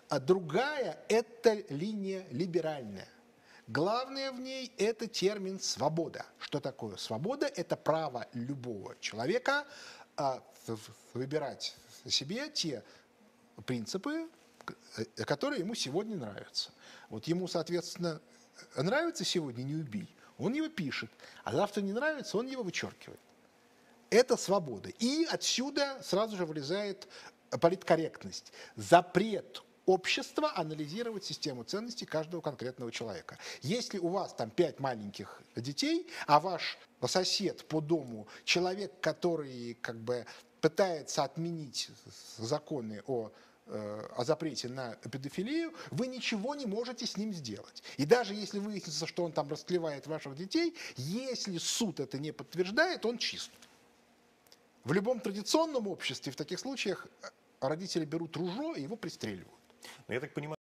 А другая – это линия либеральная. Главное в ней – это термин «свобода». Что такое свобода? Это право любого человека выбирать себе те принципы, которые ему сегодня нравятся. Вот ему, соответственно, нравится сегодня «не убий», он его пишет, а завтра не нравится, он его вычеркивает. Это свобода. И отсюда сразу же вылезает политкорректность. Запрет общества анализировать систему ценностей каждого конкретного человека. Если у вас там 5 маленьких детей, а ваш сосед по дому человек, который как бы пытается отменить законы о запрете на педофилию, вы ничего не можете с ним сделать. И даже если выяснится, что он там растлевает ваших детей, если суд это не подтверждает, он чист. В любом традиционном обществе в таких случаях родители берут ружье и его пристреливают. Но я так понимаю,